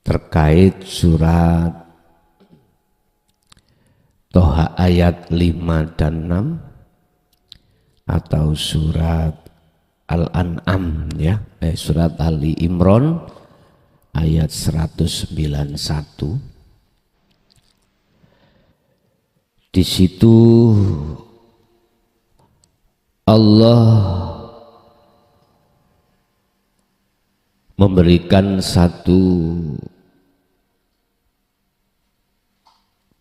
terkait surat Toha ayat 5 dan 6 atau surat Al-An'am ya, surat Ali Imran ayat 191. Di situ Allah memberikan satu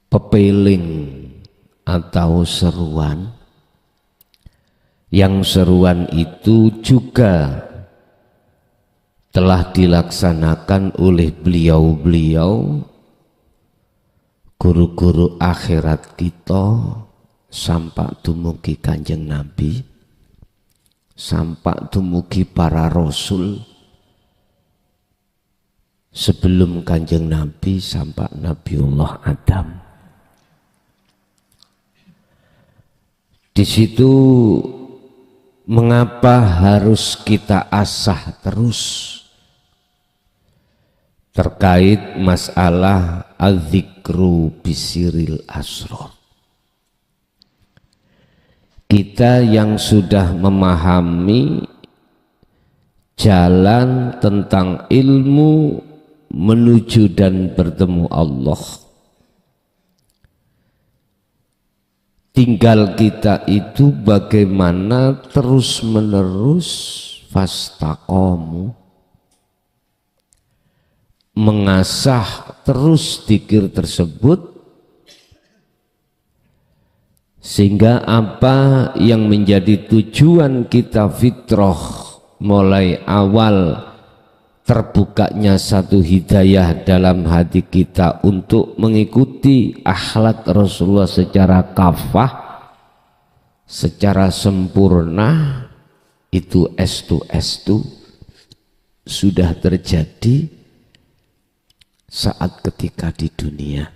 pepeling atau seruan, yang seruan itu juga telah dilaksanakan oleh beliau-beliau guru-guru akhirat kita sampai dumugi Kanjeng Nabi, sampai dumugi para rasul sebelum Kanjeng Nabi sampai Nabiullah Adam. Di situ mengapa harus kita asah terus terkait masalah al-dzikru bisiril asrar. Kita yang sudah memahami jalan tentang ilmu menuju dan bertemu Allah, tinggal kita itu bagaimana terus menerus fastaqamu, mengasah terus dzikir tersebut, sehingga apa yang menjadi tujuan kita fitrah mulai awal terbukanya satu hidayah dalam hati kita untuk mengikuti akhlak Rasulullah secara kafah, secara sempurna, itu estu sudah terjadi saat ketika di dunia.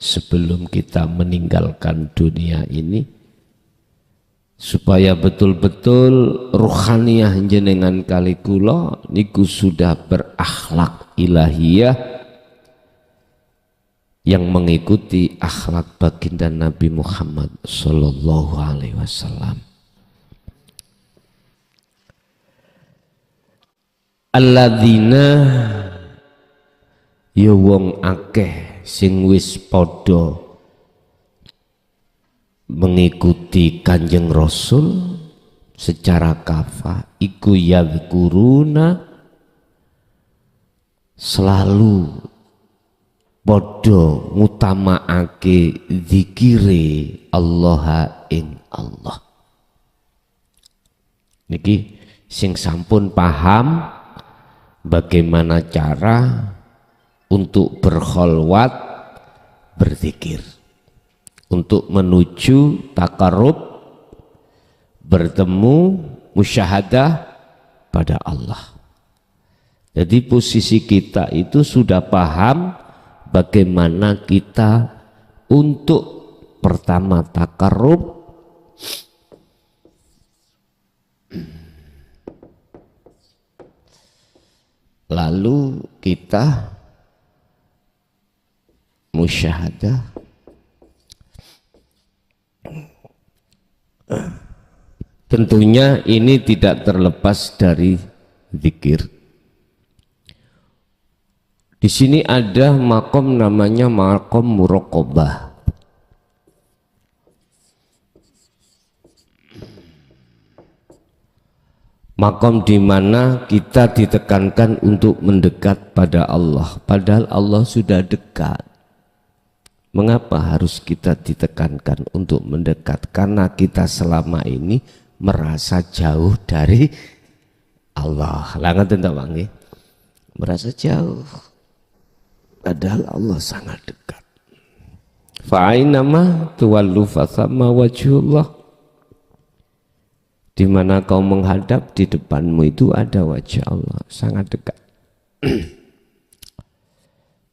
Sebelum kita meninggalkan dunia ini, supaya betul-betul ruhaniyah jenengan kali kula niku sudah berakhlak ilahiyah yang mengikuti akhlak baginda Nabi Muhammad sallallahu alaihi wasallam. Alladzina ya wong akeh sing wis padha mengikuti Kanjeng Rasul secara kafah, iku yadhkuruna, selalu podo ngutamaake zikire Allah ing Allah. Niki sing sampun paham bagaimana cara untuk berkholwat berzikir, untuk menuju takarrub, bertemu, musyahadah pada Allah. Jadi posisi kita itu sudah paham bagaimana kita untuk pertama takarrub, lalu kita musyahadah. Tentunya ini tidak terlepas dari zikir. Di sini ada makom namanya makom muraqabah. Makom di mana kita ditekankan untuk mendekat pada Allah, padahal Allah sudah dekat. Mengapa harus kita ditekankan untuk mendekat? Karena kita selama ini merasa jauh dari Allah. Langat entah wangi, merasa jauh, padahal Allah sangat dekat. Fa'ainama tuwallu fathamma wajhullah. Di mana kau menghadap, di depanmu itu ada wajah Allah, sangat dekat.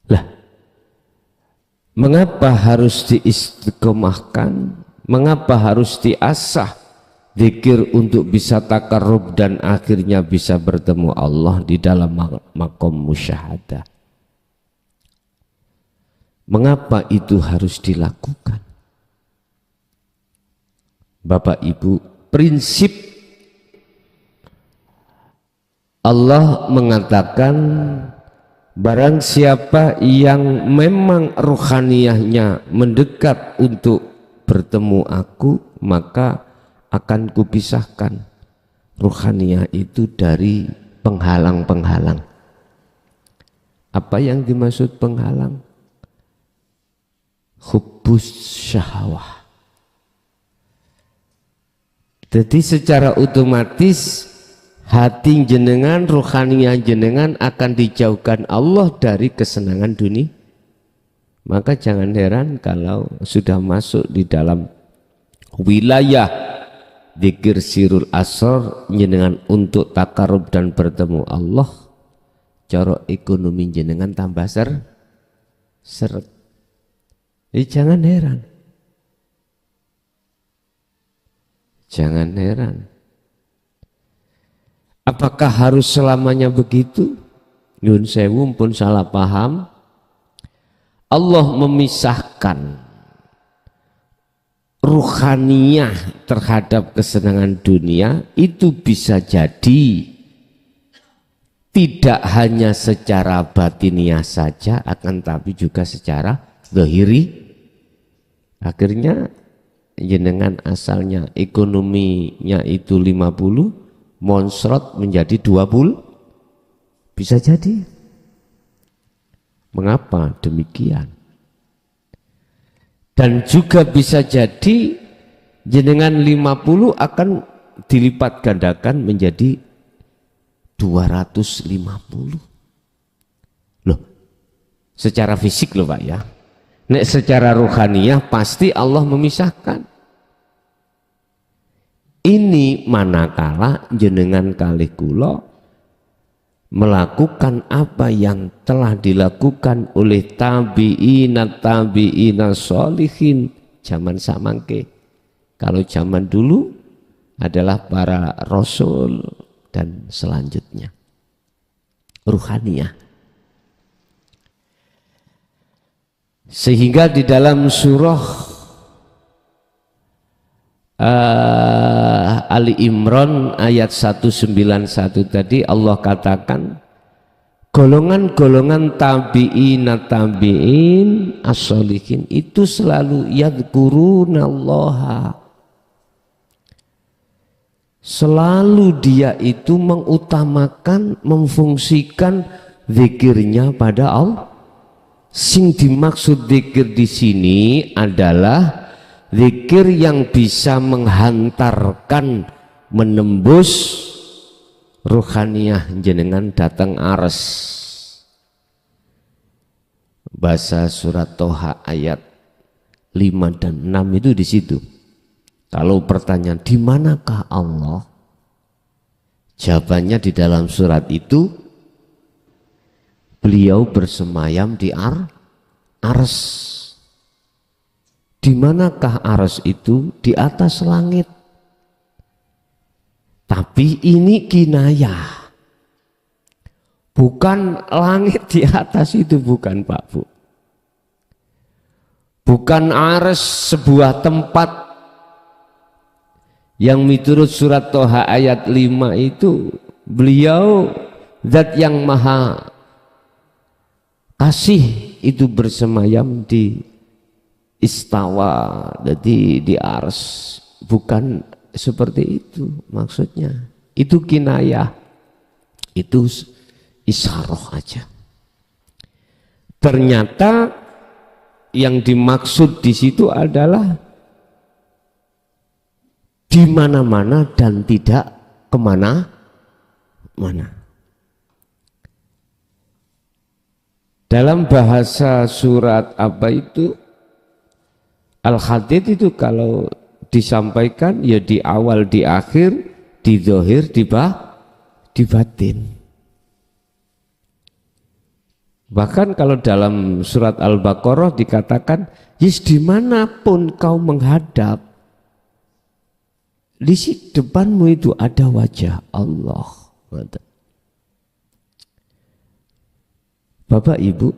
Lah, mengapa harus diistiqomahkan? Mengapa harus diasah zikir untuk bisa takarrub dan akhirnya bisa bertemu Allah di dalam maqam musyahadah. Mengapa itu harus dilakukan? Bapak Ibu, prinsip Allah mengatakan barang siapa yang memang ruhaniyahnya mendekat untuk bertemu aku, maka akan kupisahkan ruhaniyah itu dari penghalang-penghalang. Apa yang dimaksud penghalang? Hubbus syahwah. Jadi secara otomatis hati jenengan, ruhaniyah jenengan akan dijauhkan Allah dari kesenangan dunia. Maka jangan heran kalau sudah masuk di dalam wilayah zikir sirul asrar jenengan untuk takarub dan bertemu Allah, cara ekonomi jenengan tambah seret. Jangan heran. Jangan heran. Apakah harus selamanya begitu? Nyun sewu pun salah paham. Allah memisahkan ruhaniyah terhadap kesenangan dunia itu bisa jadi tidak hanya secara batiniah saja, akan tapi juga secara zahiri. Akhirnya jenengan asalnya ekonominya itu 50, monsrot menjadi 20, bisa jadi. Mengapa demikian? Dan juga bisa jadi jenengan 50 akan dilipat gandakan menjadi 250. Loh, secara fisik loh Pak ya. Nek secara ruhaniyah pasti Allah memisahkan. Ini manakala jenengan kalih kula melakukan apa yang telah dilakukan oleh tabi'ina sholihin zaman samangke. Kalau zaman dulu adalah para rasul dan selanjutnya ruhaniyah. Sehingga di dalam surah Ali Imran ayat 191 tadi Allah katakan golongan-golongan tabi'in as-sholihin itu selalu yadhkurunallaha, selalu dia itu mengutamakan, memfungsikan zikirnya pada Allah. Sing dimaksud zikir di sini adalah zikir yang bisa menghantarkan, menembus ruhaniyah jenengan datang ares. Bahasa surat Toha ayat 5 dan 6 itu di situ. Kalau pertanyaan di manakah Allah? Jawabannya di dalam surat itu beliau bersemayam di ares. Di manakah ares itu? Di atas langit. Tapi ini kinayah. Bukan langit di atas itu, bukan Pak Bu. Bukan ares sebuah tempat yang menurut surat Toha ayat 5 itu beliau zat yang maha kasih itu bersemayam di istawa, jadi di ars. Bukan seperti itu maksudnya. Itu kinayah, itu isyarah aja. Ternyata yang dimaksud di situ adalah di mana-mana dan tidak kemana-mana. Dalam bahasa surat apa itu Al-Hadid itu kalau disampaikan ya di awal, di akhir, di zahir, di batin. Bahkan kalau dalam surat Al-Baqarah dikatakan, yes dimanapun kau menghadap, Di depanmu itu ada wajah Allah. Bapak Ibu,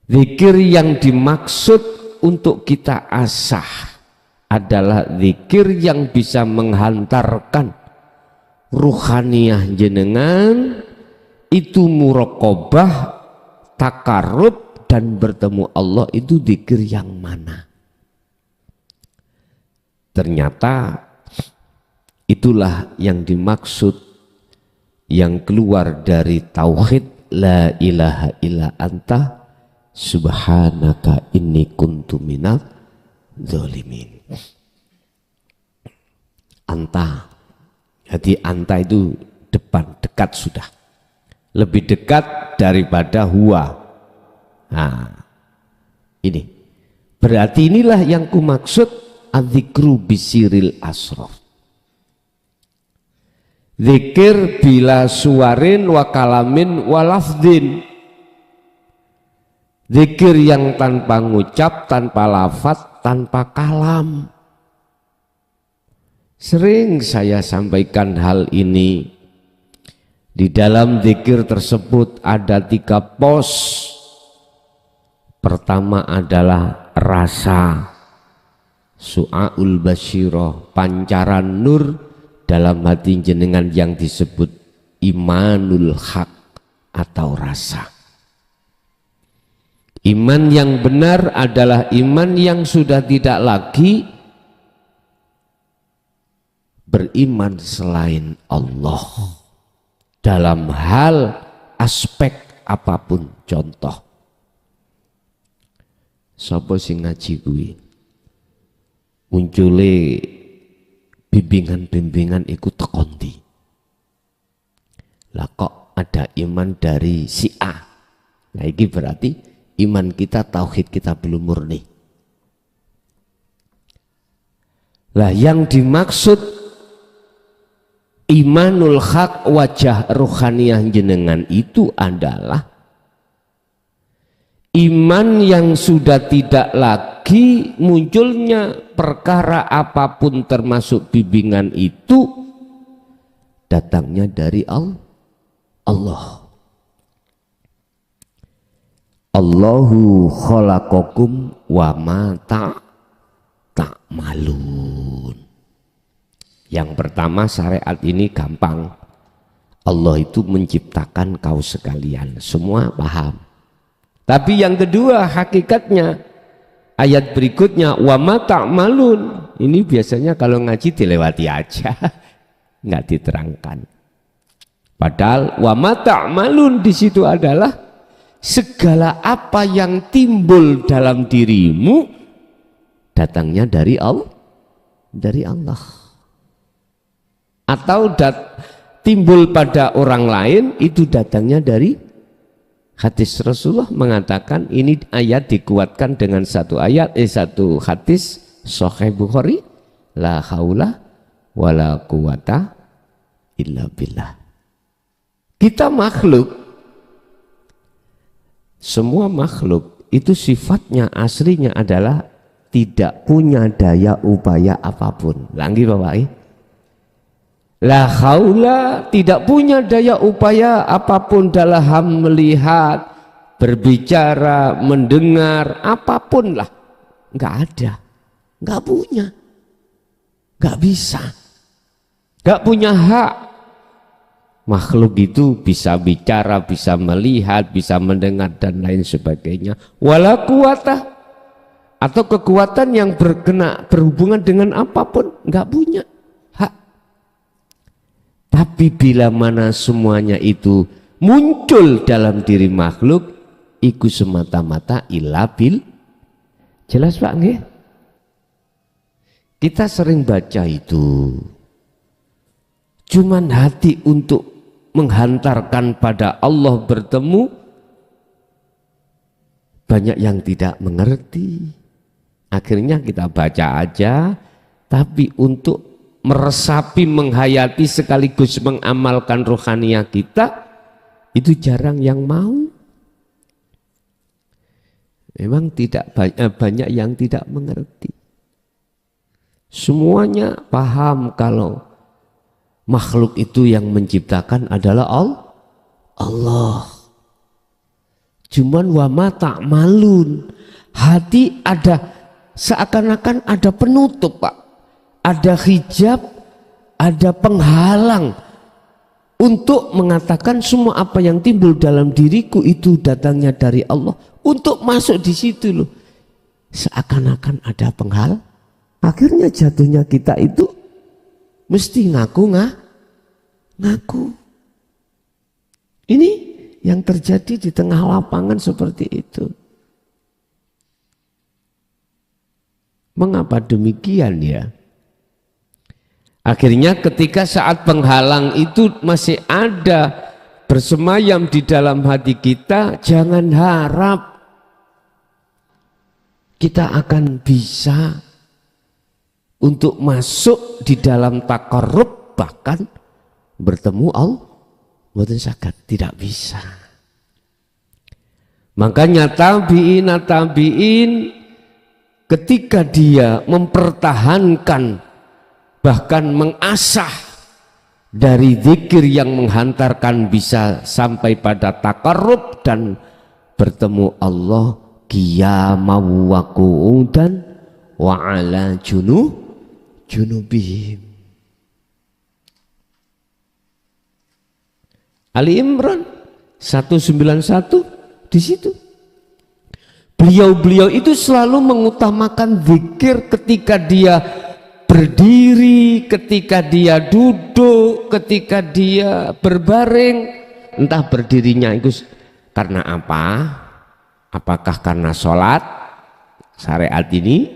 zikir yang dimaksud untuk kita asah adalah zikir yang bisa menghantarkan ruhaniyah jenengan itu muraqabah, takarub dan bertemu Allah. Itu zikir yang mana? Ternyata itulah yang dimaksud yang keluar dari tauhid la ilaha illa anta subhanaka inni kuntu minadz zalimin. Anta, jadi anta itu depan, dekat sudah, lebih dekat daripada huwa. Nah, ini berarti inilah yang kumaksud adzikru bisiril asraf. Zikir bila suarin wa kalamin wa lafdin. Zikir yang tanpa ngucap, tanpa lafaz, tanpa kalam. Sering saya sampaikan hal ini. Di dalam zikir tersebut ada 3 pos. Pertama adalah rasa, su'aul basyirah, pancaran nur dalam hati jenengan yang disebut imanul haq atau rasa. Iman yang benar adalah iman yang sudah tidak lagi beriman selain Allah dalam hal aspek apapun. Contoh, sapa sing ngaji kuwi muncule bimbingan-bimbingan ikut tekondi. Lah kok ada iman dari si A? Nah ini berarti iman kita, tauhid kita belum murni. Lah yang dimaksud imanul haq, wajah ruhaniyah jenengan itu adalah iman yang sudah tidak lagi munculnya perkara apapun termasuk bimbingan itu datangnya dari Allah. Allahu khalaqakum wa ma ta'malun. Yang pertama, syariat ini gampang. Allah itu menciptakan kau sekalian, semua paham. Tapi yang kedua hakikatnya, ayat berikutnya wa ma ta'malun. Ini biasanya kalau ngaji dilewati aja, nggak diterangkan. Padahal wa ma ta'malun di situ adalah segala apa yang timbul dalam dirimu datangnya dari Allah, atau timbul pada orang lain itu datangnya dari hadis. Rasulullah mengatakan, ini ayat dikuatkan dengan satu hadis Sahih Bukhari, la haula wala quwata illa billah. Kita makhluk, semua makhluk itu sifatnya aslinya adalah tidak punya daya upaya apapun. Lagi Bapak, la haula, tidak punya daya upaya apapun dalam melihat, berbicara, mendengar, apapun lah. Nggak ada, nggak punya, nggak bisa, nggak punya hak. Makhluk itu bisa bicara, bisa melihat, bisa mendengar dan lain sebagainya. Wala quwata, atau kekuatan yang berhubungan dengan apapun, nggak punya hak. Tapi bila mana semuanya itu muncul dalam diri makhluk, iku semata-mata illa bil. Jelas Pak nggih? Kita sering baca itu. Cuman hati untuk menghantarkan pada Allah bertemu, banyak yang tidak mengerti. Akhirnya kita baca aja, tapi untuk meresapi, menghayati sekaligus mengamalkan rohaniah kita, itu jarang yang mau. Memang tidak banyak yang tidak mengerti. Semuanya paham kalau makhluk itu yang menciptakan adalah Allah. Cuman wa ma ta'malun, hati ada seakan-akan ada penutup, Pak. Ada hijab, ada penghalang untuk mengatakan semua apa yang timbul dalam diriku itu datangnya dari Allah. Untuk masuk di situ loh, seakan-akan ada penghalang. Akhirnya jatuhnya kita itu mesti ngaku. Ini yang terjadi di tengah lapangan seperti itu. Mengapa demikian ya? Akhirnya ketika saat penghalang itu masih ada bersemayam di dalam hati kita, jangan harap kita akan bisa untuk masuk di dalam takarrub, bahkan bertemu Allah. Mboten saged, tidak bisa. Makanya tabi'in ketika dia mempertahankan bahkan mengasah dari zikir yang menghantarkan bisa sampai pada takarrub dan bertemu Allah, qiyamau wa qu'udan wa ala junubihim. Ali Imran 191 di situ. Beliau itu selalu mengutamakan zikir ketika dia berdiri, ketika dia duduk, ketika dia berbaring. Entah berdirinya itu karena apa? Apakah karena sholat syariat ini?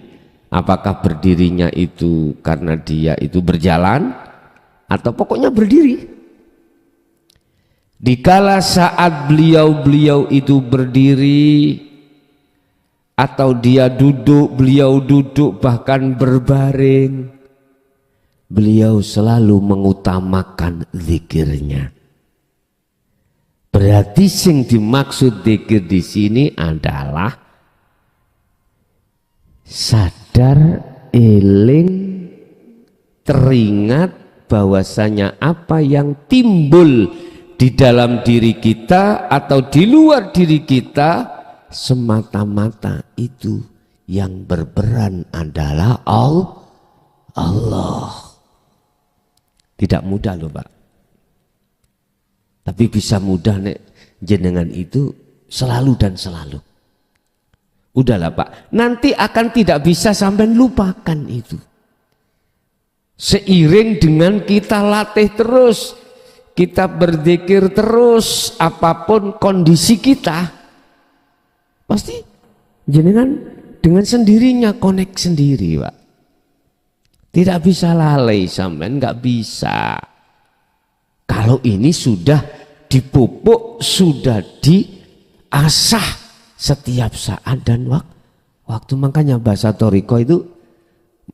Apakah berdirinya itu karena dia itu berjalan? Atau pokoknya berdiri? Dikala saat beliau itu berdiri atau dia duduk, beliau duduk bahkan berbaring, beliau selalu mengutamakan zikirnya. Berarti sing dimaksud zikir di sini adalah sadar, eling, teringat bahwasanya apa yang timbul di dalam diri kita atau di luar diri kita semata-mata itu yang berperan adalah Allah. Tidak mudah loh Pak, tapi bisa mudah nek jenengan itu selalu dan selalu. Udahlah Pak, nanti akan tidak bisa sampai lupakan itu. Seiring dengan kita latih terus, kita berzikir terus, apapun kondisi kita, pasti jenengan dengan sendirinya connect sendiri Pak. Tidak bisa lalai sampean, nggak bisa. Kalau ini sudah dipupuk, sudah diasah setiap saat dan waktu. Makanya bahasa Toriko itu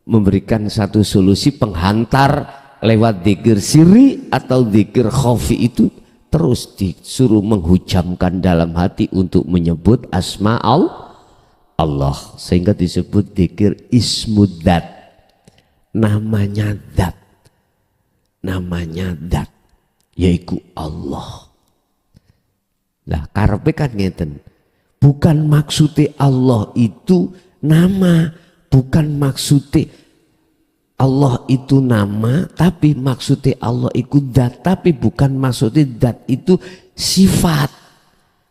memberikan satu solusi penghantar lewat zikir sirri atau zikir khafi, itu terus disuruh menghujamkan dalam hati untuk menyebut asma Allah, sehingga disebut zikir ismudzat, namanya zat yaitu Allah. Nah karepe kan ngeten, bukan maksudnya Allah itu nama, bukan maksudnya Allah itu nama, tapi maksudnya Allah itu zat, tapi bukan maksudnya zat itu sifat.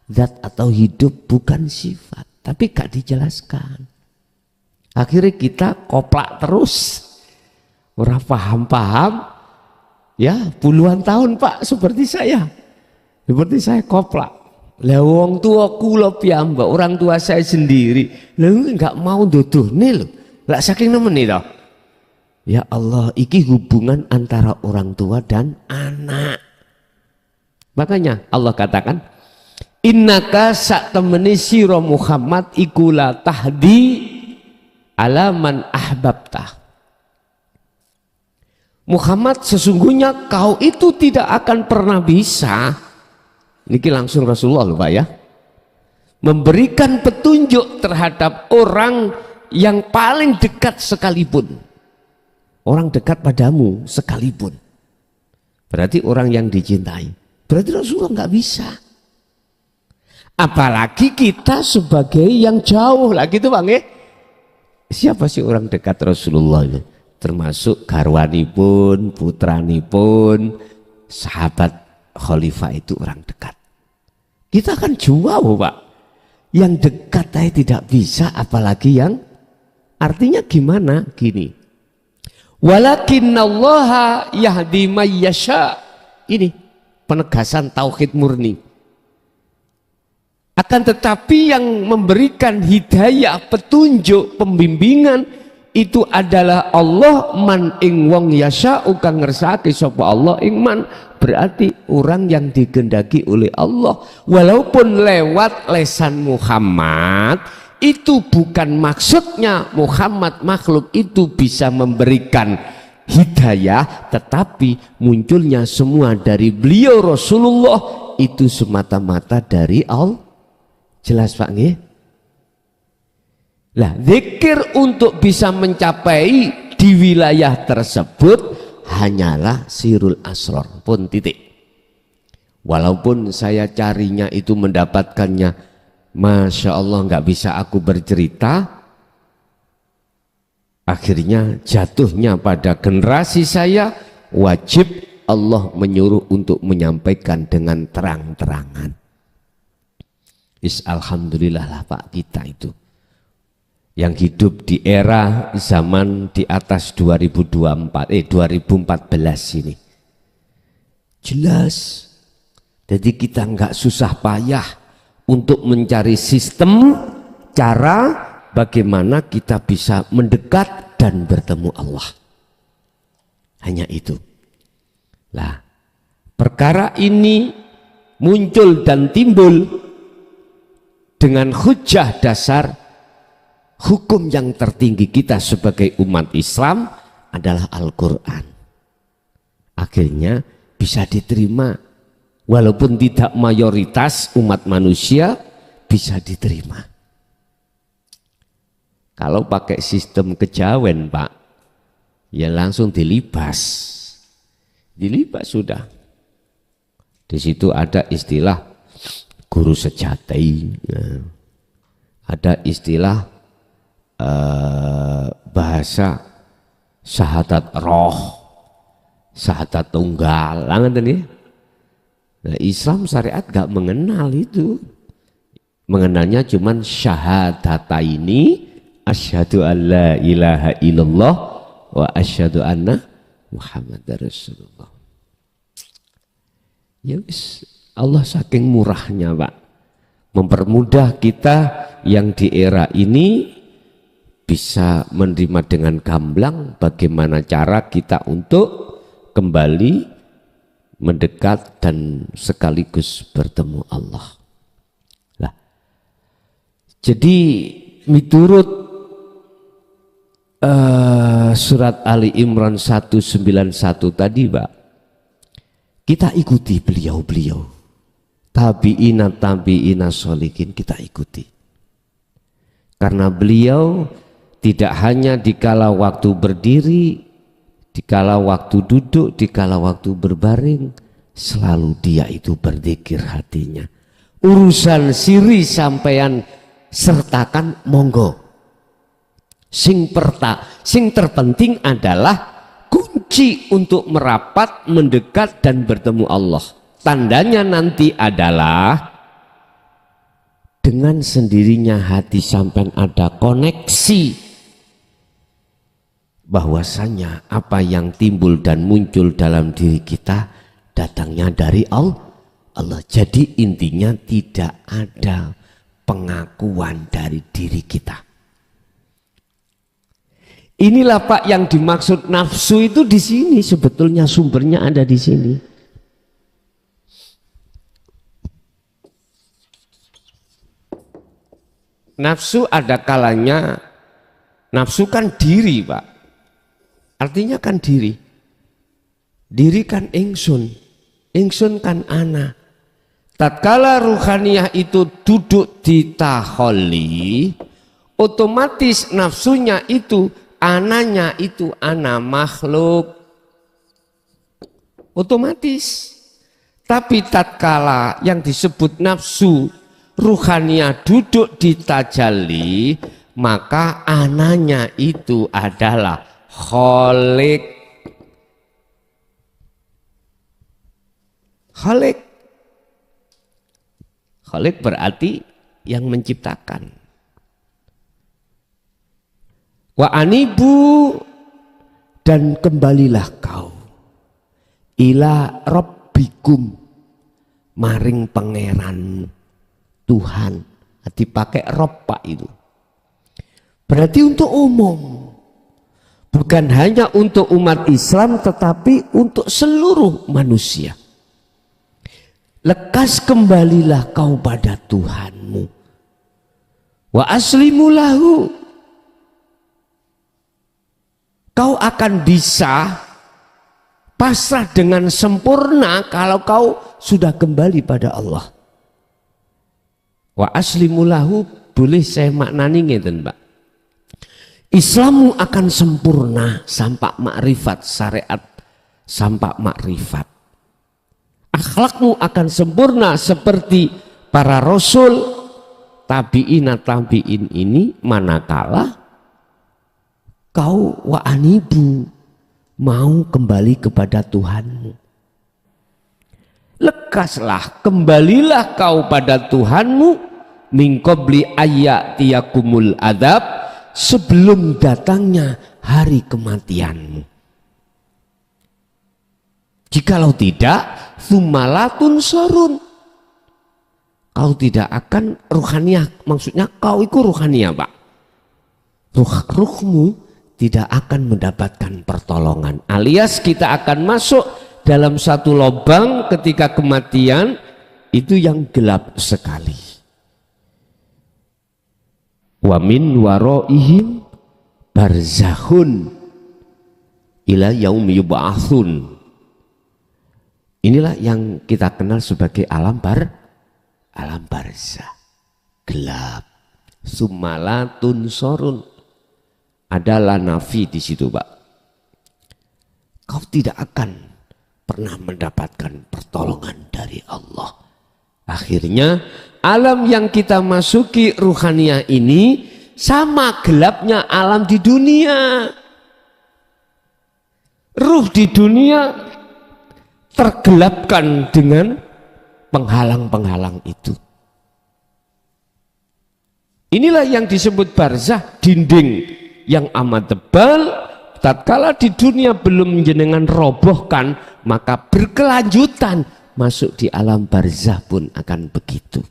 Zat atau hidup bukan sifat, tapi gak dijelaskan. Akhirnya kita koplak terus, ora paham-paham, ya puluhan tahun Pak seperti saya koplak. Lah wong tua kula piyambak, orang tua saya sendiri, lah enggak mau nduduhne lho. Lah saking nemeni to. Ya Allah, iki hubungan antara orang tua dan anak. Makanya Allah katakan, innaka sak temeni sira Muhammad iku la tahdi ala man ahbabta. Muhammad, sesungguhnya kau itu tidak akan pernah bisa, niki langsung Rasulullah loh Pak ya, memberikan petunjuk terhadap orang yang paling dekat sekalipun. orang dekat padamu sekalipun. Berarti orang yang dicintai. Berarti Rasulullah nggak bisa. Apalagi kita sebagai yang jauh lah gitu Bang ya. Siapa sih orang dekat Rasulullah itu? Termasuk garwanipun, putranipun, sahabat khalifah itu orang dekat. Kita kan jauh Pak. Yang dekat saya tidak bisa, apalagi yang artinya gimana? Gini. Walakinnallaha yahdi may yasha. Ini penegasan tauhid murni. Akan tetapi yang memberikan hidayah, petunjuk, pembimbingan itu adalah Allah. Man ing wong yasha kang ngersake sapa Allah ing man, berarti orang yang digendaki oleh Allah. Walaupun lewat lesan Muhammad, itu bukan maksudnya Muhammad makhluk itu bisa memberikan hidayah, tetapi munculnya semua dari beliau Rasulullah itu semata-mata dari Allah. Jelas Pak nggih? Lah, zikir untuk bisa mencapai di wilayah tersebut hanyalah sirul asror pun titik. Walaupun saya carinya itu mendapatkannya, Masya Allah nggak bisa aku bercerita, akhirnya jatuhnya pada generasi saya, wajib Allah menyuruh untuk menyampaikan dengan terang-terangan. Alhamdulillah lah Pak, kita itu yang hidup di era zaman di atas 2014 ini jelas. Jadi kita nggak susah payah untuk mencari sistem cara bagaimana kita bisa mendekat dan bertemu Allah. Hanya itu. Lah, perkara ini muncul dan timbul dengan hujah dasar hukum yang tertinggi kita sebagai umat Islam adalah Al-Quran. Akhirnya bisa diterima, walaupun tidak mayoritas umat manusia bisa diterima. Kalau pakai sistem kejawen Pak, ya langsung dilibas sudah. Di situ ada istilah guru sejati, ya. Ada istilah bahasa syahadat roh, syahadat tunggal, nih. Nah, Islam syariat gak mengenal itu, mengenalnya cuman syahadataini, asyhadu an la ilaha illallah wa asyhadu anna Muhammadar Rasulullah. Ya wis, Allah saking murahnya Pak, mempermudah kita yang di era ini bisa menerima dengan gamblang bagaimana cara kita untuk kembali mendekat dan sekaligus bertemu Allah. Lah, jadi miturut surat Ali Imran 191 tadi Pak, kita ikuti beliau-beliau. Tabi'ina sholihin kita ikuti. Karena beliau tidak hanya dikala waktu berdiri, dikala waktu duduk, dikala waktu berbaring, selalu dia itu berzikir hatinya. Urusan siri sampean sertakan monggo. Sing terpenting adalah kunci untuk merapat, mendekat dan bertemu Allah. Tandanya nanti adalah dengan sendirinya hati sampai ada koneksi bahwasanya apa yang timbul dan muncul dalam diri kita datangnya dari Allah. Jadi intinya tidak ada pengakuan dari diri kita. Inilah Pak yang dimaksud nafsu itu di sini, sebetulnya sumbernya ada di sini. Nafsu ada kalanya, nafsu kan diri Pak, artinya kan diri. Diri kan ingsun kan ana. Tatkala ruhaniyah itu duduk di taholli, otomatis nafsunya itu ananya itu ana makhluk, otomatis. Tapi tatkala yang disebut nafsu ruhaniyah duduk di tajalli, maka ananya itu adalah khalik. Khalik. Khalik berarti yang menciptakan. Wa anibu, dan kembalilah kau ila rabbikum, maring pangeran Tuhan. Dipakai rob Pak itu. Berarti untuk umum. Bukan hanya untuk umat Islam tetapi untuk seluruh manusia. Lekas kembalilah kau pada Tuhanmu. Wa aslimu lahu. Kau akan bisa pasrah dengan sempurna kalau kau sudah kembali pada Allah. Wa aslimu lahu, boleh saya maknani ngeten, Pak. Islammu akan sempurna sampai makrifat syariat, sampai makrifat. Akhlakmu akan sempurna seperti para rasul, tabi'in ini, manakala kau wa anibu, mau kembali kepada Tuhanmu. Lekaslah, kembalilah kau pada Tuhanmu, min qabli ayyatiyakumul adab, sebelum datangnya hari kematianmu. Jikalau tidak, tsummalatun sorun, kau tidak akan ruhaniyah. Maksudnya kau itu ruhaniyah, Pak. Ruhmu tidak akan mendapatkan pertolongan, alias kita akan masuk dalam satu lubang ketika kematian itu yang gelap sekali. Wa min waraihim barzakhun ila yaumi yub'atsun. Inilah yang kita kenal sebagai alam barzah, gelap. Summalatun sorun, adalah nafi di situ, Pak. Kau tidak akan pernah mendapatkan pertolongan dari Allah. Akhirnya alam yang kita masuki ruhaniyah ini sama gelapnya alam di dunia. Ruh di dunia tergelapkan dengan penghalang-penghalang itu. Inilah yang disebut barzah, dinding yang amat tebal. Tatkala di dunia belum jenengan robohkan, maka berkelanjutan masuk di alam barzah pun akan begitu.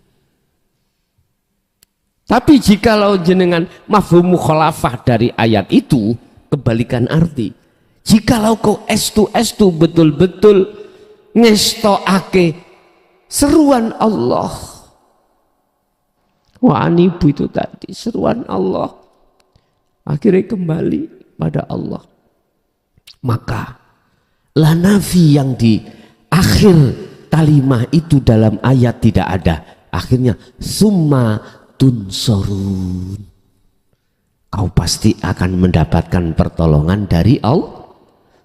Tapi jikalau jenengan mafhum mukhalafah dari ayat itu, kebalikan arti. Jikalau kau estu betul-betul ngestoake seruan Allah, wa anibu itu tadi seruan Allah, akhirnya kembali pada Allah, maka la nafi yang di akhir kalimah itu dalam ayat tidak ada. Akhirnya summa tunsorun, kau pasti akan mendapatkan pertolongan dari Allah.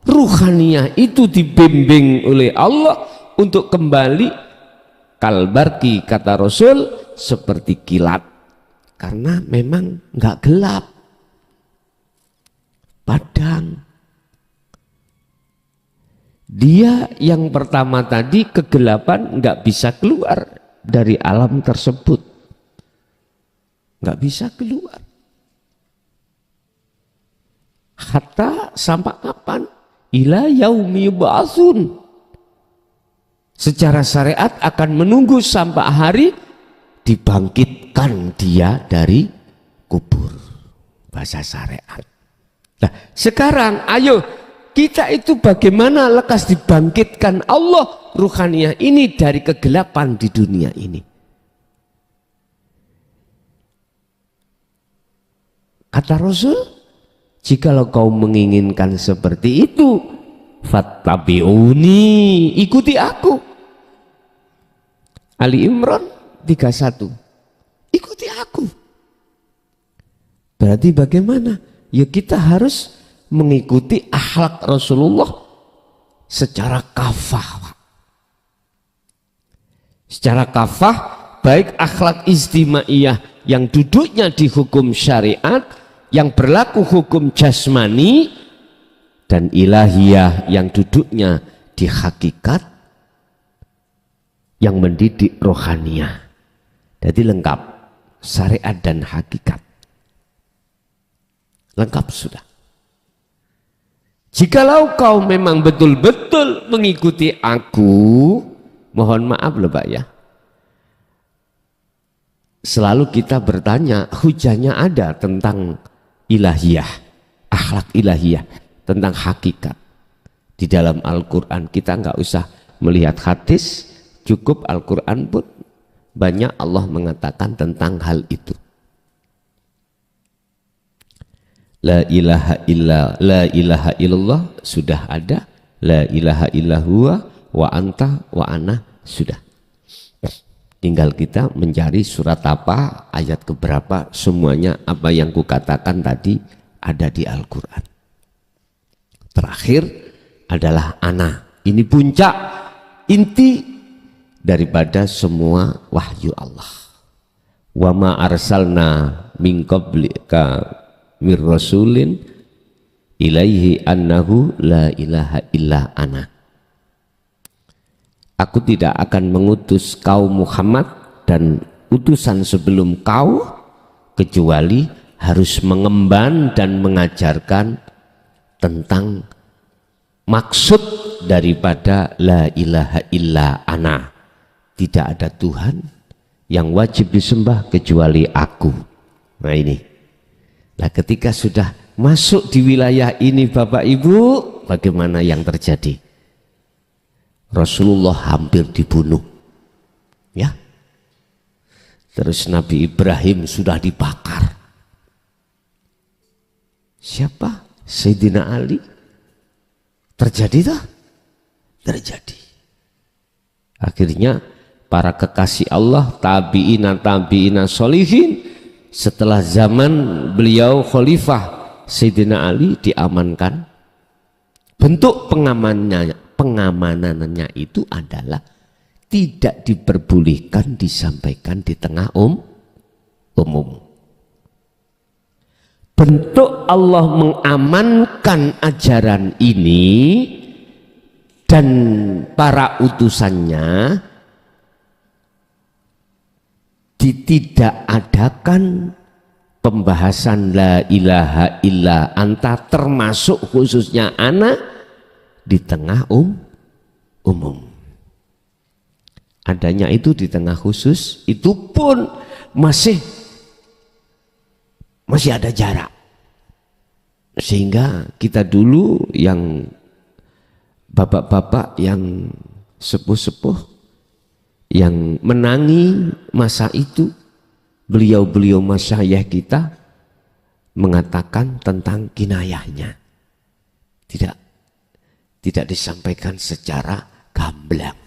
Ruhaniyah itu dibimbing oleh Allah untuk kembali kalbarki, kata Rasul, seperti kilat, karena memang nggak gelap, padang. Dia yang pertama tadi kegelapan, nggak bisa keluar dari alam tersebut, nggak bisa keluar. Hatta sampai kapan? Ila yaumi yub'atsun. Secara syariat akan menunggu sampai hari dibangkitkan dia dari kubur, bahasa syariat. Nah, sekarang ayo kita itu bagaimana lekas dibangkitkan Allah ruhaniyah ini dari kegelapan di dunia ini. Kata Rasul, jikalau kau menginginkan seperti itu, fattabi'uni, ikuti aku. Ali Imran 31, ikuti aku. Berarti bagaimana? Ya kita harus mengikuti akhlak Rasulullah secara kafah. Secara kafah, baik akhlak istimaiyah yang duduknya di hukum syariat, yang berlaku hukum jasmani, dan ilahiyah yang duduknya di hakikat, yang mendidik rohaniyah. Jadi lengkap, syariat dan hakikat. Lengkap sudah. Jikalau kau memang betul-betul mengikuti aku, mohon maaf loh Pak ya. Selalu kita bertanya, hujahnya ada tentang ilahiyah, akhlak ilahiyah, tentang hakikat. Di dalam Al-Quran kita nggak usah melihat hadis, cukup Al-Quran pun banyak Allah mengatakan tentang hal itu. La ilaha illallah sudah ada, la ilaha illallah wa anta wa ana sudah. Tinggal kita mencari surat apa, ayat keberapa, semuanya apa yang kukatakan tadi ada di Al-Quran. Terakhir adalah ana. Ini puncak inti daripada semua wahyu Allah. Wa ma arsalna min qablika mir rasulin ilaihi annahu la ilaha illa ana. Aku tidak akan mengutus kau Muhammad dan utusan sebelum kau kecuali harus mengemban dan mengajarkan tentang maksud daripada la ilaha illa ana. Tidak ada Tuhan yang wajib disembah kecuali aku. Nah ini. Nah ketika sudah masuk di wilayah ini Bapak Ibu, bagaimana yang terjadi? Rasulullah hampir dibunuh, ya. Terus Nabi Ibrahim sudah dibakar. Siapa? Sayyidina Ali. Terjadi tak? Terjadi. Akhirnya para kekasih Allah, tabi'ina solihin, setelah zaman beliau khalifah Sayyidina Ali diamankan. Bentuk pengamanannya itu adalah tidak diperbolehkan disampaikan di tengah umum. Bentuk Allah mengamankan ajaran ini dan para utusannya ditidakadakan pembahasan la ilaha illa anta, termasuk khususnya anak, di tengah umum. Adanya itu di tengah khusus, itu pun masih ada jarak. Sehingga kita dulu yang bapak-bapak yang sepuh-sepuh yang menangi masa itu, beliau-beliau masyayikh kita mengatakan tentang kinayahnya. Tidak disampaikan secara gamblang.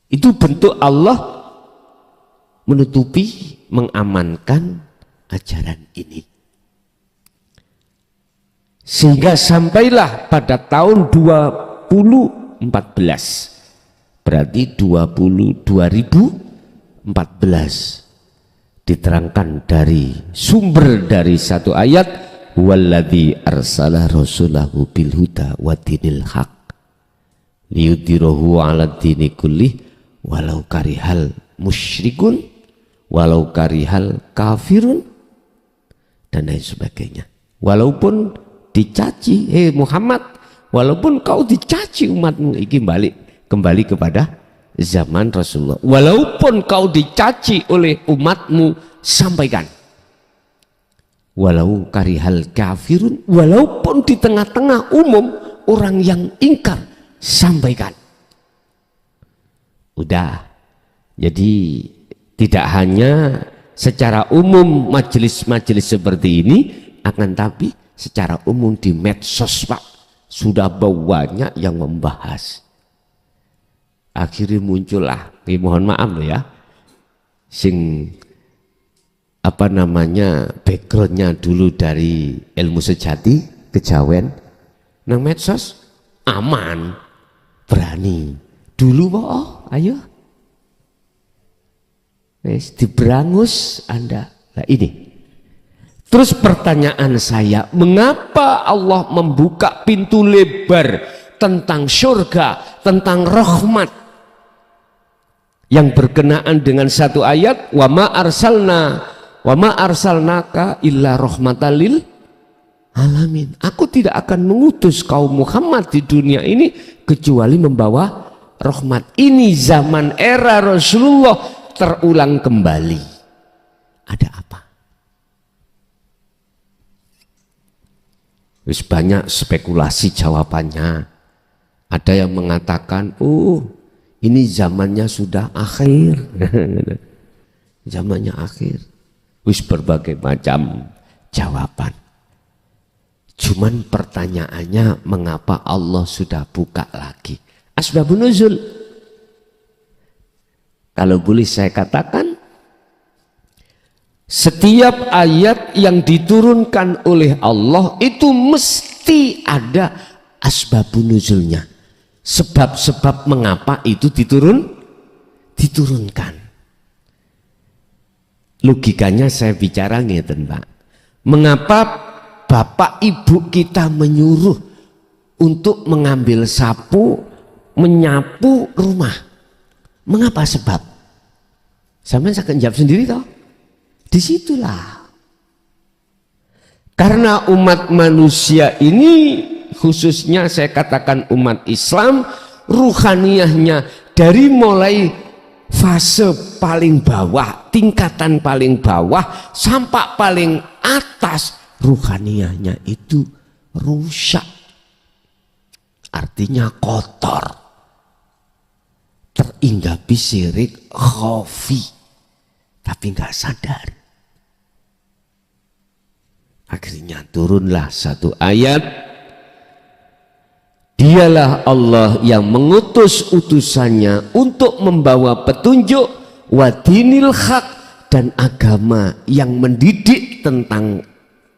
Itu bentuk Allah menutupi, mengamankan ajaran ini. Sehingga sampailah pada tahun 2014, berarti 2014, diterangkan dari sumber dari satu ayat, walladzi arsala rasulahu bil huda wa dinil haq liyudhhirahu 'ala dini kullih walau karihal musyrikun walau karihal kafirun dan lain sebagainya. Walaupun dicaci, Muhammad, walaupun kau dicaci umatmu, ini kembali kepada zaman Rasulullah. Walaupun kau dicaci oleh umatmu, sampaikan. Walau karihal kafirun, walaupun di tengah-tengah umum orang yang ingkar, sampaikan. Udah. Jadi tidak hanya secara umum majelis-majelis seperti ini, akan tapi secara umum di medsos Pak, sudah banyak yang membahas. Akhirnya muncullah, mohon maaf loh ya, sing apa namanya backgroundnya dulu dari ilmu sejati, kejawen, nang medsos aman, berani. Dulu ayo, wes diberangus Anda. Nah ini. Terus pertanyaan saya, mengapa Allah membuka pintu lebar tentang surga, tentang rahmat yang berkenaan dengan satu ayat, wa ma arsalnaka illa rahmatan lil alamin. Aku tidak akan mengutus kaum Muhammad di dunia ini kecuali membawa rahmat. Ini zaman era Rasulullah terulang kembali. Ada apa? Terus banyak spekulasi jawabannya. Ada yang mengatakan, ini zamannya sudah akhir. Zamannya akhir. Wis berbagai macam jawaban. Cuman pertanyaannya, mengapa Allah sudah buka lagi? Asbabun nuzul. Kalau boleh saya katakan, setiap ayat yang diturunkan oleh Allah itu mesti ada asbabun nuzulnya. Sebab-sebab mengapa itu diturunkan. Logikanya saya bicara ngeten, Pak. Mengapa bapak ibu kita menyuruh untuk mengambil sapu, menyapu rumah? Mengapa sebab? Sampai saya akan jawab sendiri toh. Disitulah. Karena umat manusia ini, khususnya saya katakan umat Islam, ruhaniyahnya dari mulai fase paling bawah, tingkatan paling bawah sampai paling atas, ruhaniyahnya itu rusak. Artinya kotor, teringgapi syirik khafi, tapi nggak sadar. Akhirnya turunlah satu ayat, dialah Allah yang mengutus utusannya untuk membawa petunjuk wa dinil haq, dan agama yang mendidik tentang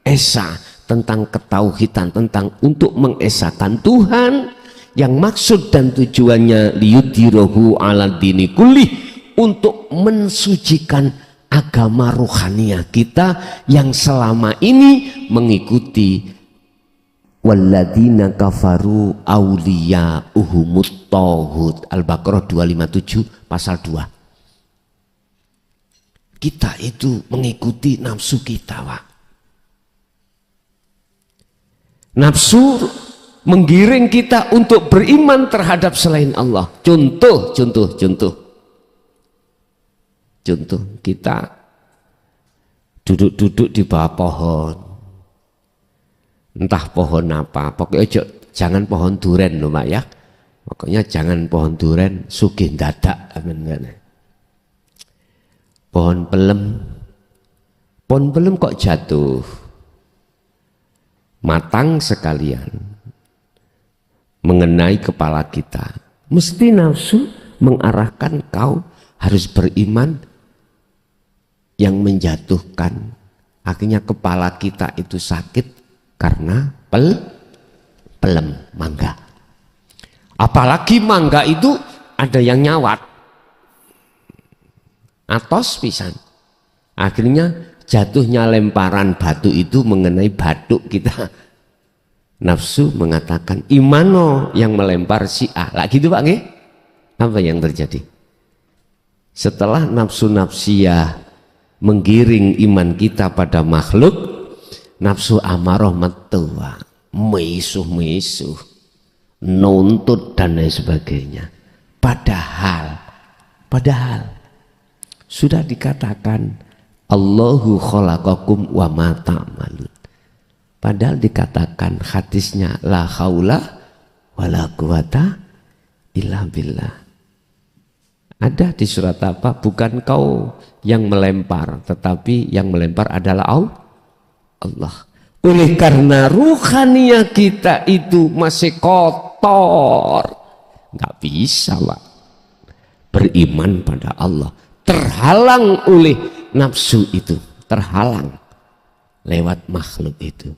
esa, tentang ketauhidan, tentang untuk mengesakan Tuhan, yang maksud dan tujuannya liyudhirahu ala dini kulli, untuk mensucikan agama ruhaniyah kita yang selama ini mengikuti walladzina kafaru awliya'uhumut tauhid. Al-Baqarah 257 pasal 2. Kita itu mengikuti nafsu kita, Pak. Nafsu menggiring kita untuk beriman terhadap selain Allah. Contoh, kita duduk-duduk di bawah pohon, entah pohon apa, pokoknya jangan pohon duren loh, Pak ya. Pokoknya jangan pohon duren, sugih dadak. Pohon pelem kok jatuh, matang sekalian mengenai kepala kita. Mesti nafsu mengarahkan kau harus beriman, yang menjatuhkan. Akhirnya kepala kita itu sakit karena pelem mangga. Apalagi mangga itu ada yang nyawat, atos pisan. Akhirnya jatuhnya lemparan batu itu mengenai batuk kita. Nafsu mengatakan, imano yang melempar si A. Lah gitu Pak nggih? Apa yang terjadi? Setelah nafsu-nafsiyah menggiring iman kita pada makhluk, nafsu amarah metu, misuh-misuh, nuntut dan lain sebagainya. Padahal sudah dikatakan Allahu khalaqakum wa ma ta'malun. Padahal dikatakan hadisnya la haula wala quwata illa billah. Ada di surat apa? Bukan kau yang melempar, tetapi yang melempar adalah Allah. Oleh karena ruhaniyah kita itu masih kotor, nggak bisa Pak beriman pada Allah, terhalang oleh nafsu itu. terhalang lewat makhluk itu.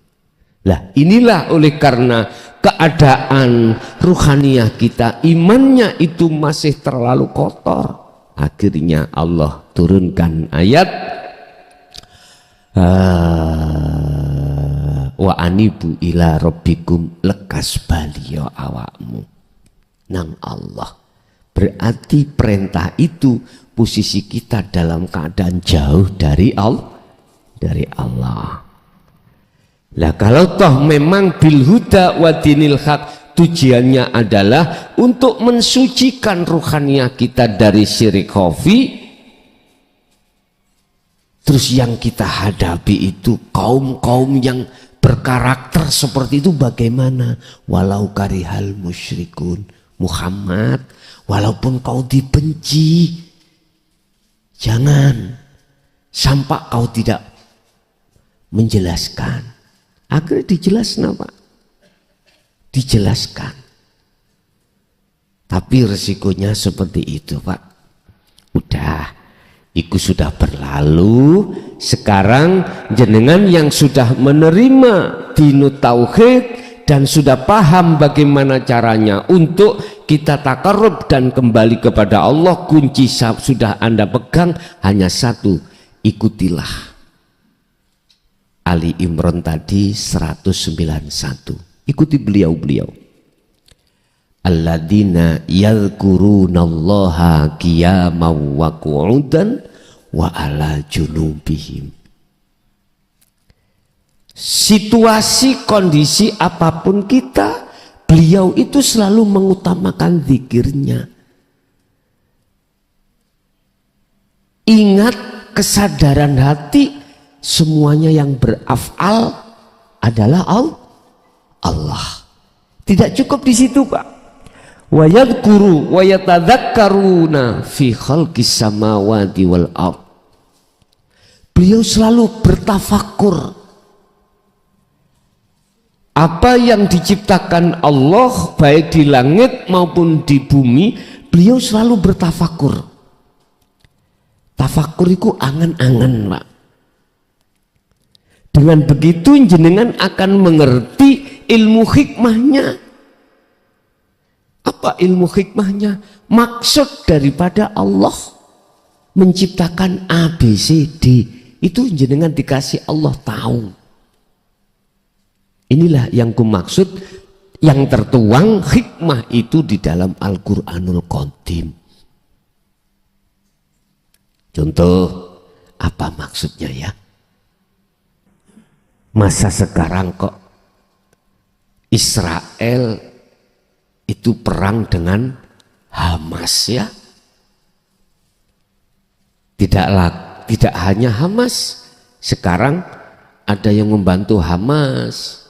Lah inilah oleh karena keadaan ruhaniyah kita, imannya itu masih terlalu kotor, akhirnya Allah turunkan ayat wa anibu ila rabbikum, lekas baliyo awakmu nang Allah. Berarti perintah itu posisi kita dalam keadaan jauh dari Allah. Lah kalau toh memang bil huda wa dinil haq, tujuannya adalah untuk mensucikan ruhaniyah kita dari syirik khafi. Terus yang kita hadapi itu kaum-kaum yang berkarakter seperti itu bagaimana? Walau karihal musyrikun, Muhammad, walaupun kau dibenci, jangan sampai kau tidak menjelaskan. Akhirnya dijelaskan apa? Dijelaskan. Tapi resikonya seperti itu, Pak. Udah, itu sudah berlalu. Sekarang jenengan yang sudah menerima dinu tauhid dan sudah paham bagaimana caranya untuk kita takarrub dan kembali kepada Allah, kunci sudah Anda pegang hanya satu, ikutilah Ali Imran tadi 191. Ikuti beliau-beliau. Alladzina yadhkurunallaha qiyaman wa qu'udan wa ala junubihim. Situasi kondisi apapun kita, beliau itu selalu mengutamakan zikirnya. Ingat kesadaran hati, semuanya yang beraf'al adalah Allah. Tidak cukup di situ, Pak. Wa yadhkuru wa yatadzakkaruna fi khalqis samawati wal ard. Beliau selalu bertafakur. Apa yang diciptakan Allah baik di langit maupun di bumi, beliau selalu bertafakur. Tafakur itu angan-angan, Pak. Dengan begitu jenengan akan mengerti ilmu hikmahnya. Apa ilmu hikmahnya? Maksud daripada Allah menciptakan A, B, C, D. Itu jenengan dikasih Allah tahu. Inilah yang kumaksud, yang tertuang hikmah itu di dalam Al-Quranul Qadim. Contoh, apa maksudnya ya? Masa sekarang kok Israel itu perang dengan Hamas ya? Tidak hanya Hamas. Sekarang ada yang membantu Hamas,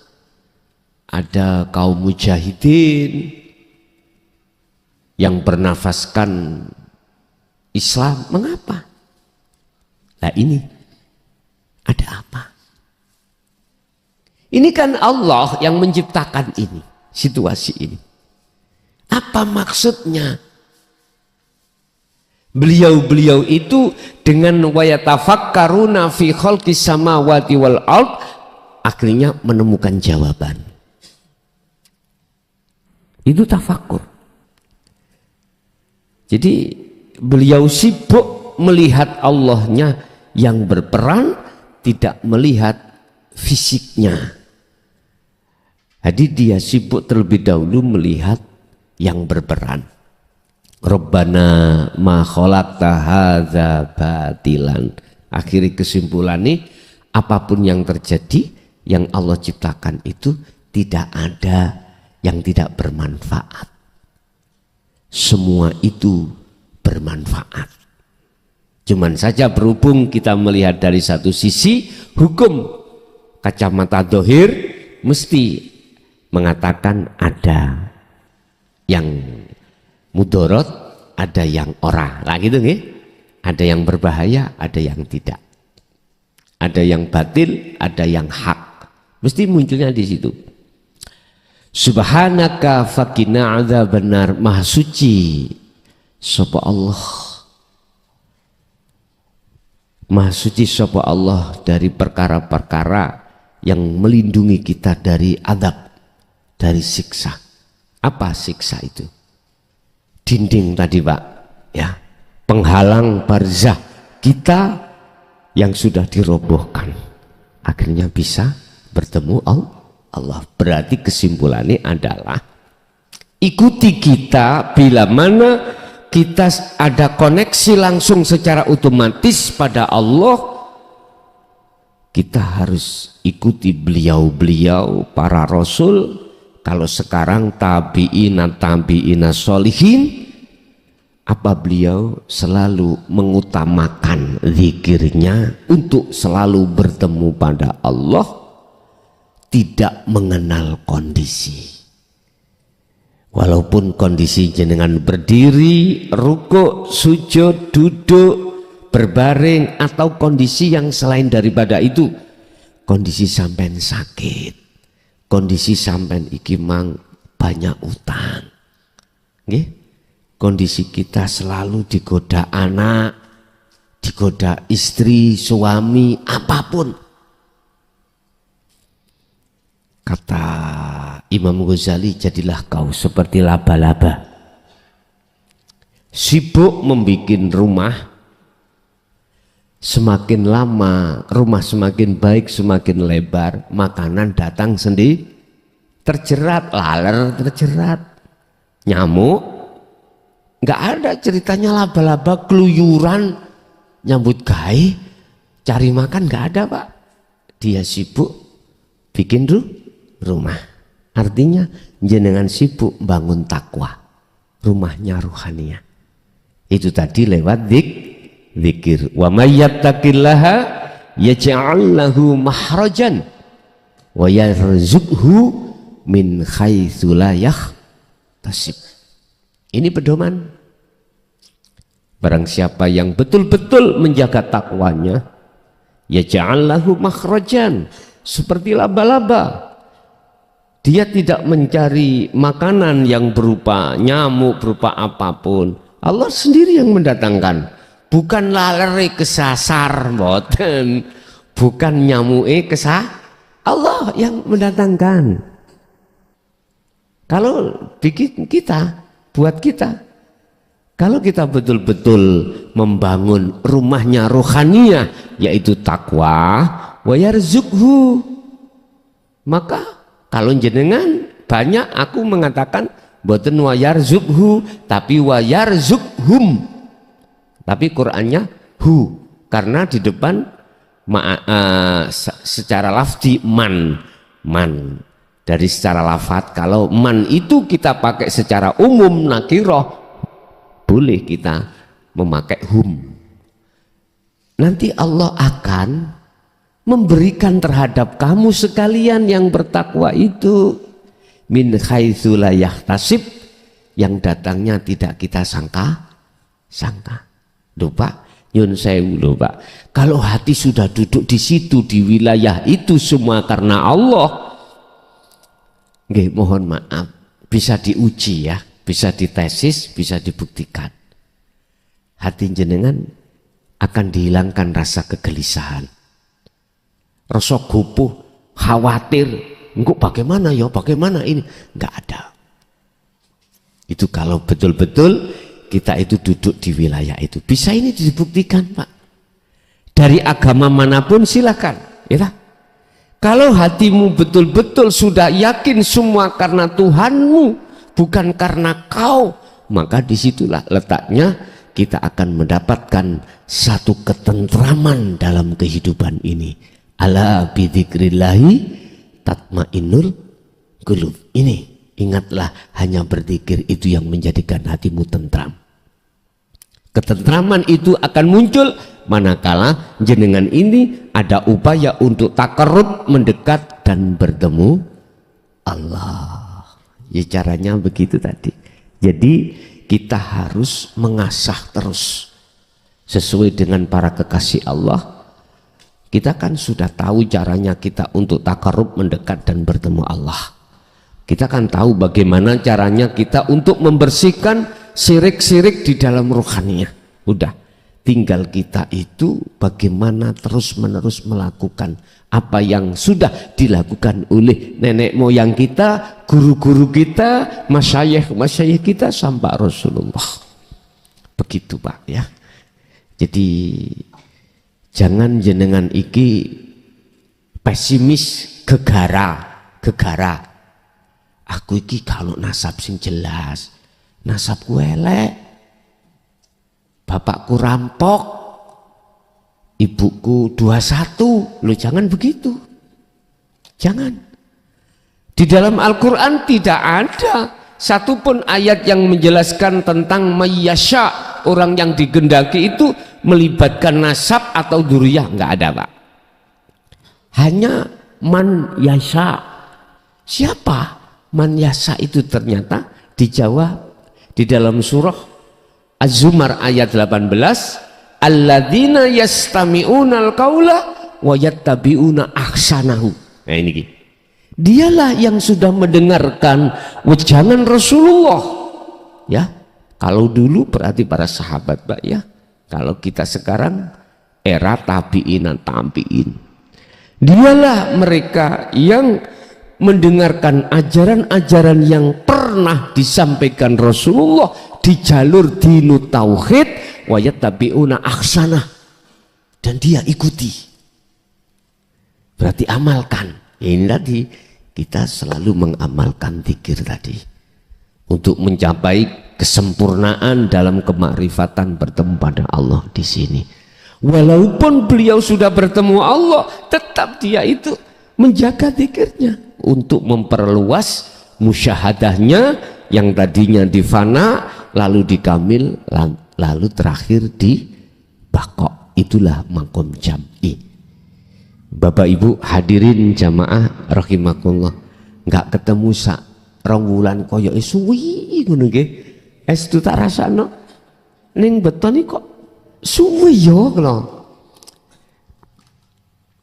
ada kaum mujahidin yang bernafaskan Islam. Mengapa? Nah ini ada apa? Ini kan Allah yang menciptakan ini, situasi ini. Apa maksudnya? Beliau-beliau itu dengan wa yatafakkaruna fi khalqis samawati wal ard, akhirnya menemukan jawaban. Itu tafakur. Jadi beliau sibuk melihat Allahnya yang berperan, tidak melihat fisiknya. Jadi dia sibuk terlebih dahulu melihat yang berperan. Rabbana ma khalaqta hadza batilan. Akhiri kesimpulan nih, apapun yang terjadi yang Allah ciptakan itu tidak ada yang tidak bermanfaat. Semua itu bermanfaat. Cuman saja berhubung kita melihat dari satu sisi, hukum kacamata dohir mesti mengatakan ada yang mudorot, ada yang ora. Nah gitu nih. Ada yang berbahaya, ada yang tidak. Ada yang batil, ada yang hak. Mesti munculnya di situ. Subhanaka faqina adzabannar. Maha suci sapa Allah. Maha suci sapa Allah dari perkara-perkara yang melindungi kita dari adab, dari siksa. Apa siksa itu? Dinding tadi Pak, ya, penghalang barzah kita yang sudah dirobohkan, akhirnya bisa bertemu Allah. Berarti kesimpulannya adalah ikuti kita bila mana kita ada koneksi langsung secara otomatis pada Allah, kita harus ikuti beliau-beliau para rasul. Kalau sekarang tabi'ina sholihin, apa beliau selalu mengutamakan zikirnya untuk selalu bertemu pada Allah, tidak mengenal kondisi. Walaupun kondisi jenengan berdiri, rukuk, sujud, duduk, berbaring, atau kondisi yang selain daripada itu, kondisi sampean sakit, kondisi sampean iki mang banyak utang, nggih, kondisi kita selalu digoda anak, digoda istri, suami, apapun. Kata Imam Ghazali, jadilah kau seperti laba-laba, sibuk membikin rumah. Semakin lama rumah semakin baik, semakin lebar, makanan datang sendiri, terjerat, laler terjerat, nyamuk. Nggak ada ceritanya laba-laba keluyuran nyambut gawe cari makan, nggak ada Pak. Dia sibuk bikin rumah. Artinya jenengan sibuk bangun takwa, rumahnya ruhaniyah. Itu tadi lewat zikir. Wa may yattaqillaha yaj'al lahu mahrajan wa yarzuqhu min haitsu la yahtasib. Ini pedoman. Barang siapa yang betul-betul menjaga takwanya, yaj'al lahu mahrajan, seperti laba-laba. Dia tidak mencari makanan yang berupa nyamuk, berupa apapun. Allah sendiri yang mendatangkan. Bukan lalere kesasar, boten. Bukan nyamuke Allah yang mendatangkan. Kalau bikin kita, buat kita, kalau kita betul-betul membangun rumahnya rohaniyah, yaitu takwa, wa yarzuqhu, maka kalau jenengan banyak, aku mengatakan boten wa yarzuqhu, tapi wa yarzuqhum. Tapi Qur'annya hu, karena di depan secara lafzi man. Dari secara lafaz, kalau man itu kita pakai secara umum nakiroh, boleh kita memakai hum. Nanti Allah akan memberikan terhadap kamu sekalian yang bertakwa itu min haitsu la yahtasib, yang datangnya tidak kita sangka. Loh Pak, nyun sewu loh Pak, kalau hati sudah duduk di situ, di wilayah itu semua karena Allah, nggih, mohon maaf, bisa diuji ya, bisa ditesis, bisa dibuktikan. Hati jenengan akan dihilangkan rasa kegelisahan, rasa gupuh, khawatir, engkau bagaimana ya, bagaimana ini, enggak ada. Itu kalau betul-betul kita itu duduk di wilayah itu. Bisa ini dibuktikan Pak, dari agama manapun silakan ya. Kalau hatimu betul-betul sudah yakin semua karena Tuhanmu, bukan karena kau, maka disitulah letaknya kita akan mendapatkan satu ketentraman dalam kehidupan ini. Ala bidzikrillahi tatmainnul qulub. Ini ingatlah, hanya berzikir itu yang menjadikan hatimu tentram. Ketentraman itu akan muncul manakala jenengan ini ada upaya untuk takarrub, mendekat dan bertemu Allah. Ya caranya begitu tadi. Jadi kita harus mengasah terus sesuai dengan para kekasih Allah. Kita kan sudah tahu caranya kita untuk takarrub, mendekat dan bertemu Allah. Kita kan tahu bagaimana caranya kita untuk membersihkan sirik-sirik di dalam rohaninya. Udah. tinggal kita itu bagaimana terus-menerus melakukan apa yang sudah dilakukan oleh nenek moyang kita, guru-guru kita, masyayikh kita sampai Rasulullah. Begitu Pak ya. Jadi jangan jenengan iki pesimis, gegara. Aku iki kalau nasab sing jelas, nasabku elek, bapakku rampok, ibuku 21. Loh jangan begitu. Jangan. Di dalam Al-Quran tidak ada satupun ayat yang menjelaskan tentang mayyasya, orang yang digendaki itu melibatkan nasab atau dzurriyyah, enggak ada Pak. Hanya man yasha. Siapa man yasha itu? Ternyata dijawab di dalam surah Az-Zumar ayat 18, alladzina yastami'unal qaula wa yattabi'una ahsanahu. Nah ini gitu. Dialah yang sudah mendengarkan wejangan Rasulullah. Ya, kalau dulu berarti para sahabat Pak ya. Kalau kita sekarang era tabi'in. Dialah mereka yang mendengarkan ajaran-ajaran yang pernah disampaikan Rasulullah di jalur dinu tauhid wa yattabi'una ahsanah, dan dia ikuti. Berarti amalkan. Ini tadi kita selalu mengamalkan zikir tadi untuk mencapai kesempurnaan dalam kemakrifatan bertemu pada Allah di sini. Walaupun beliau sudah bertemu Allah, tetap dia itu menjaga zikirnya untuk memperluas musyahadahnya yang tadinya difana lalu dikamil lalu terakhir di baqo. Itulah makom jam'i. Bapak Ibu hadirin jamaah rahimakumullah, enggak ketemu sak rong wulan koyo suwi ngono nggih. Es tu tak rasakno ning beton iki kok suwi yo lho.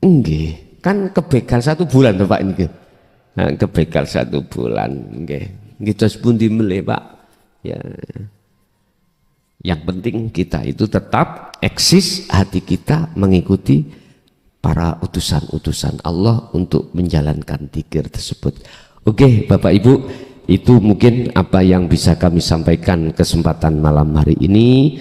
Nggih, kan kebegal 1 bulan to Pak niki. Nah, kebegal 1 bulan nggih. Nggih tos pundi melih Pak. Ya. Yang penting kita itu tetap eksis hati kita mengikuti para utusan-utusan Allah untuk menjalankan zikir tersebut. Oke Bapak Ibu, itu mungkin apa yang bisa kami sampaikan kesempatan malam hari ini.